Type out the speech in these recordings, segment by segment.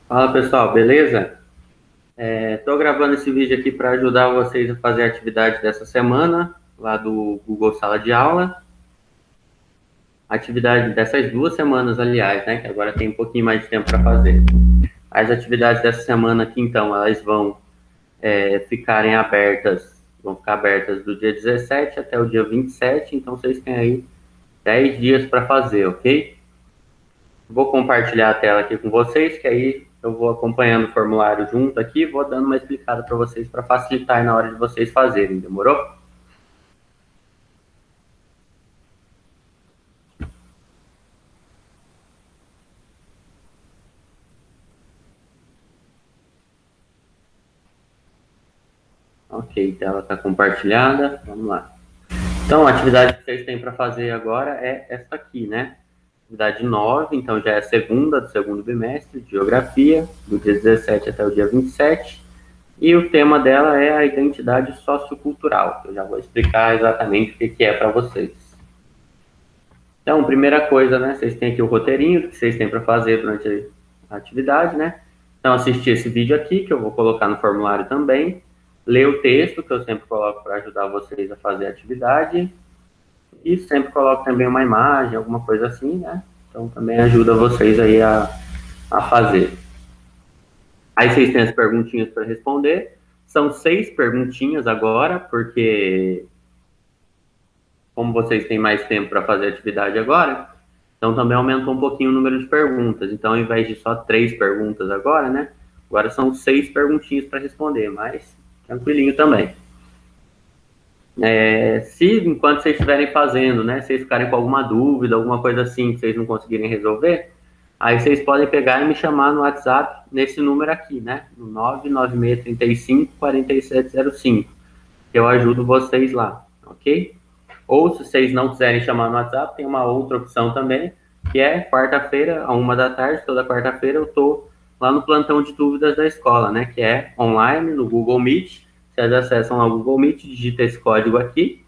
Fala pessoal, beleza? Estou gravando esse vídeo aqui para ajudar vocês a fazer a atividade dessa semana, lá do Google Sala de Aula. Atividade dessas 2 semanas, aliás, né? Que agora tem um pouquinho mais de tempo para fazer. As atividades dessa semana aqui, então, elas vão vão ficar abertas do dia 17 até o dia 27, então vocês têm aí 10 dias para fazer, ok? Vou compartilhar a tela aqui com vocês, que aí eu vou acompanhando o formulário junto aqui, e vou dando uma explicada para vocês para facilitar aí na hora de vocês fazerem, demorou? Ok, tela está compartilhada, vamos lá. Então, a atividade que vocês têm para fazer agora é essa aqui, né? Atividade 9, então já é a segunda do segundo bimestre, de Geografia, do dia 17 até o dia 27. E o tema dela é a identidade sociocultural. Eu já vou explicar exatamente o que é para vocês. Então, primeira coisa, né? Vocês têm aqui o roteirinho que vocês têm para fazer durante a atividade, né? Então, assistir esse vídeo aqui, que eu vou colocar no formulário também. Ler o texto, que eu sempre coloco para ajudar vocês a fazer a atividade. E sempre coloco também uma imagem, alguma coisa assim, né? Então, também ajuda vocês aí a fazer. Aí vocês têm as perguntinhas para responder. São 6 perguntinhas agora, porque como vocês têm mais tempo para fazer a atividade agora, então também aumentou um pouquinho o número de perguntas. Então, ao invés de só 3 perguntas agora, né? Agora são 6 perguntinhas para responder, mas tranquilinho também. Se enquanto vocês estiverem fazendo, né, vocês ficarem com alguma dúvida, alguma coisa assim que vocês não conseguirem resolver, aí vocês podem pegar e me chamar no WhatsApp nesse número aqui, né? No 99635-4705, que eu ajudo vocês lá, ok? Ou se vocês não quiserem chamar no WhatsApp, tem uma outra opção também, que é quarta-feira, à 1 da tarde, toda quarta-feira eu estou lá no plantão de dúvidas da escola, né? Que é online, no Google Meet. Vocês acessam lá o Google Meet, digita esse código aqui,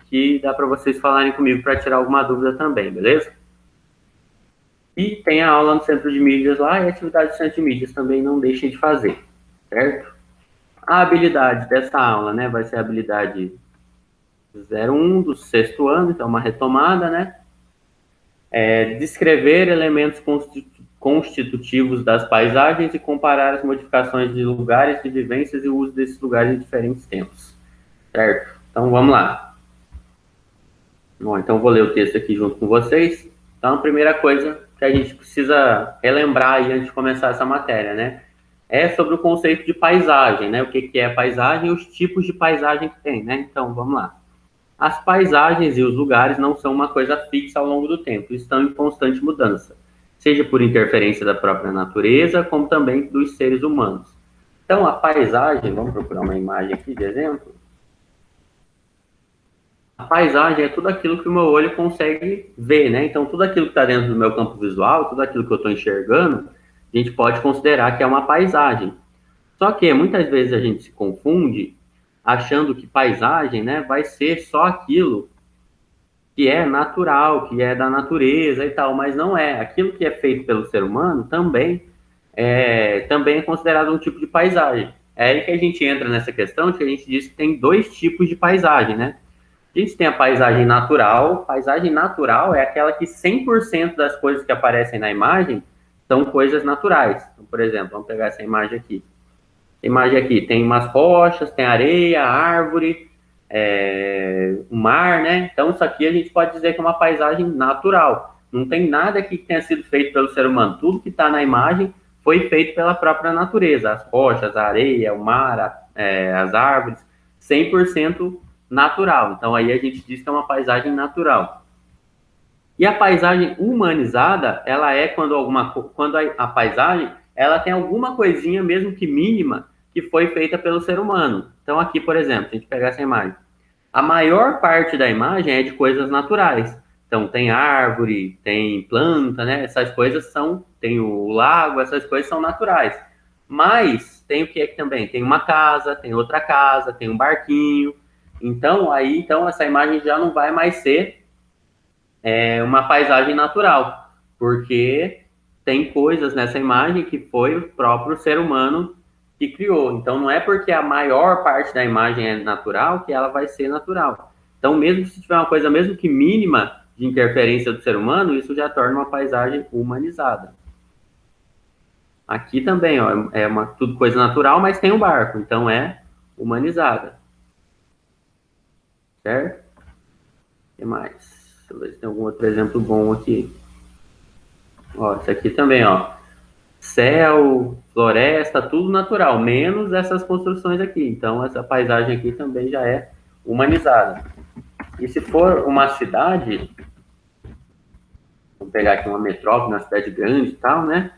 que dá para vocês falarem comigo para tirar alguma dúvida também, beleza? E tem a aula no Centro de Mídias lá, e a atividade do Centro de Mídias também não deixem de fazer, certo? A habilidade dessa aula, né, vai ser a habilidade 01 do 6º ano, então uma retomada, né? Descrever elementos constitutivos das paisagens e comparar as modificações de lugares de vivências e o uso desses lugares em diferentes tempos, certo? Então, vamos lá. Bom, então vou ler o texto aqui junto com vocês. Então, a primeira coisa que a gente precisa relembrar aí antes de começar essa matéria, né? É sobre o conceito de paisagem, né? O que é paisagem e os tipos de paisagem que tem, né? Então, vamos lá. As paisagens e os lugares não são uma coisa fixa ao longo do tempo, estão em constante mudança, seja por interferência da própria natureza, como também dos seres humanos. Então, a paisagem, vamos procurar uma imagem aqui de exemplo. A paisagem é tudo aquilo que o meu olho consegue ver, né? Então, tudo aquilo que está dentro do meu campo visual, tudo aquilo que eu estou enxergando, a gente pode considerar que é uma paisagem. Só que muitas vezes a gente se confunde achando que paisagem, né, vai ser só aquilo que é natural, que é da natureza e tal, mas não é. Aquilo que é feito pelo ser humano também é considerado um tipo de paisagem. É aí que a gente entra nessa questão de que a gente diz que tem 2 tipos de paisagem, né? A gente tem a paisagem natural. Paisagem natural é aquela que 100% das coisas que aparecem na imagem são coisas naturais. Então, por exemplo, vamos pegar essa imagem aqui. A imagem aqui tem umas rochas, tem areia, árvore, o mar, né? Então, isso aqui a gente pode dizer que é uma paisagem natural. Não tem nada aqui que tenha sido feito pelo ser humano. Tudo que está na imagem foi feito pela própria natureza. As rochas, a areia, o mar, as árvores, 100% natural. Então, aí a gente diz que é uma paisagem natural. E a paisagem humanizada, ela é quando a paisagem ela tem alguma coisinha, mesmo que mínima, que foi feita pelo ser humano. Então, aqui, por exemplo, se a gente pegar essa imagem, a maior parte da imagem é de coisas naturais. Então, tem árvore, tem planta, né? Essas coisas tem o lago, essas coisas são naturais. Mas tem o que é que também? Tem uma casa, tem outra casa, tem um barquinho. Então essa imagem já não vai mais ser uma paisagem natural, porque tem coisas nessa imagem que foi o próprio ser humano que criou. Então, não é porque a maior parte da imagem é natural que ela vai ser natural. Então, mesmo se tiver uma coisa, mesmo que mínima, de interferência do ser humano, isso já torna uma paisagem humanizada. Aqui também, ó, é tudo coisa natural, mas tem um barco, então é humanizada. Certo? O que mais? Deixa eu ver se tem algum outro exemplo bom aqui. Ó, esse aqui também, ó. Céu, floresta, tudo natural, menos essas construções aqui. Então, essa paisagem aqui também já é humanizada. E se for uma cidade, vamos pegar aqui uma metrópole, uma cidade grande e tal, né?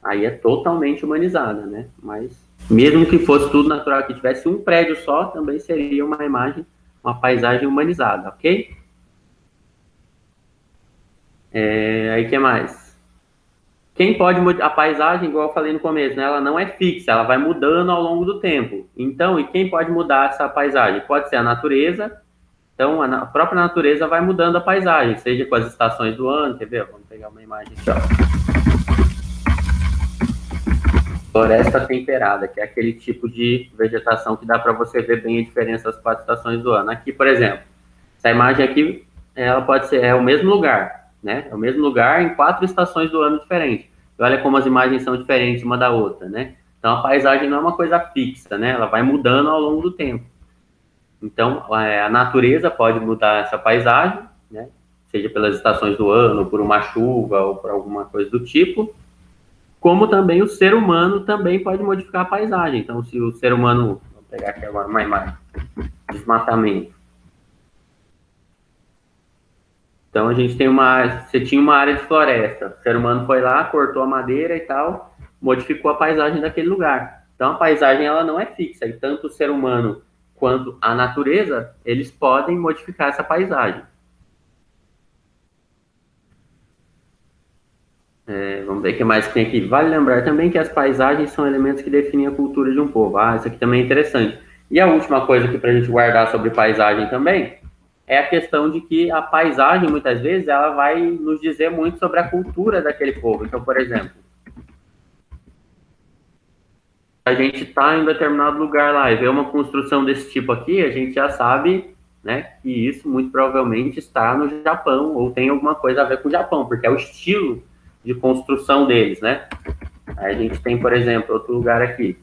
Aí é totalmente humanizada, né? Mas mesmo que fosse tudo natural, que tivesse um prédio só, também seria uma imagem, uma paisagem humanizada, ok? Aí, o que mais? Quem pode mudar a paisagem, igual eu falei no começo, né? Ela não é fixa, ela vai mudando ao longo do tempo. Então, e quem pode mudar essa paisagem? Pode ser a natureza. Então, a própria natureza vai mudando a paisagem, seja com as estações do ano. Quer ver? Vamos pegar uma imagem aqui, ó. Floresta temperada, que é aquele tipo de vegetação que dá para você ver bem a diferença das 4 estações do ano. Aqui, por exemplo, essa imagem aqui, ela pode ser, é o mesmo lugar, né? É o mesmo lugar em 4 estações do ano diferentes. E olha como as imagens são diferentes uma da outra, né? Então, a paisagem não é uma coisa fixa, né? Ela vai mudando ao longo do tempo. Então, a natureza pode mudar essa paisagem, né? Seja pelas estações do ano, por uma chuva ou por alguma coisa do tipo, como também o ser humano também pode modificar a paisagem. Então, se o ser humano, vou pegar aqui agora uma imagem, desmatamento. Então, você tinha uma área de floresta, o ser humano foi lá, cortou a madeira e tal, modificou a paisagem daquele lugar. Então, a paisagem ela não é fixa, e tanto o ser humano quanto a natureza, eles podem modificar essa paisagem. Vamos ver o que mais tem aqui. Vale lembrar também que as paisagens são elementos que definem a cultura de um povo. Ah, isso aqui também é interessante. E a última coisa aqui para a gente guardar sobre paisagem também é a questão de que a paisagem, muitas vezes, ela vai nos dizer muito sobre a cultura daquele povo. Então, por exemplo, a gente está em um determinado lugar lá e vê uma construção desse tipo aqui, a gente já sabe, né, que isso muito provavelmente está no Japão ou tem alguma coisa a ver com o Japão, porque é o estilo de construção deles, né? Aí a gente tem, por exemplo, outro lugar aqui,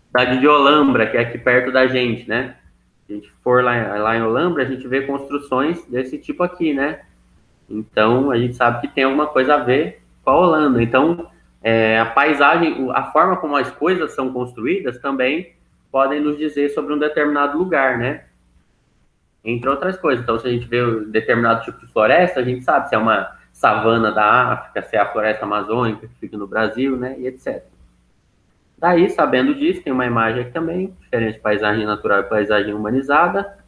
cidade de Olambra, que é aqui perto da gente, né? Se a gente for lá em Olambra, a gente vê construções desse tipo aqui, né? Então, a gente sabe que tem alguma coisa a ver com a Holanda. Então, a paisagem, a forma como as coisas são construídas também podem nos dizer sobre um determinado lugar, né? Entre outras coisas. Então, se a gente vê um determinado tipo de floresta, a gente sabe se é uma savana da África, se é a floresta amazônica que fica no Brasil, né? E etc. Daí, sabendo disso, tem uma imagem aqui também, diferente de paisagem natural e paisagem humanizada.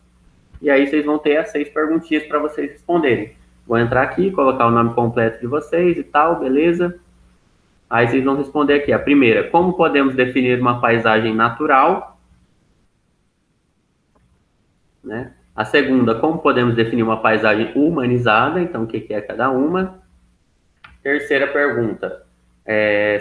E aí vocês vão ter as 6 perguntinhas para vocês responderem. Vou entrar aqui, colocar o nome completo de vocês e tal, beleza? Aí vocês vão responder aqui. A primeira, como podemos definir uma paisagem natural? Né? A segunda, como podemos definir uma paisagem humanizada? Então, o que é cada uma? Terceira pergunta,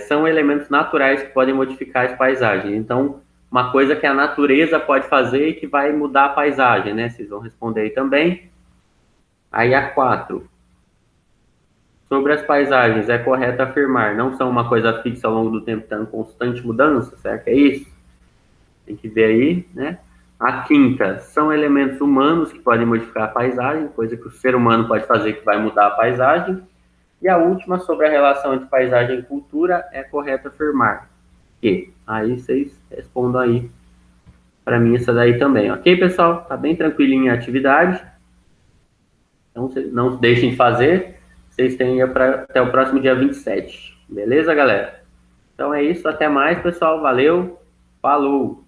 são elementos naturais que podem modificar as paisagens. Então, uma coisa que a natureza pode fazer e que vai mudar a paisagem, né? Vocês vão responder aí também. Aí a 4, sobre as paisagens, é correto afirmar, não são uma coisa fixa ao longo do tempo, está em constante mudança, será que é isso? Tem que ver aí, né? A 5, são elementos humanos que podem modificar a paisagem, coisa que o ser humano pode fazer que vai mudar a paisagem. E a última, sobre a relação entre paisagem e cultura, é correto afirmar que. Aí vocês respondam aí para mim essa daí também, ok, pessoal? Tá bem tranquilinha a atividade. Então, não deixem de fazer. Vocês têm até o próximo dia 27. Beleza, galera? Então é isso. Até mais, pessoal. Valeu. Falou.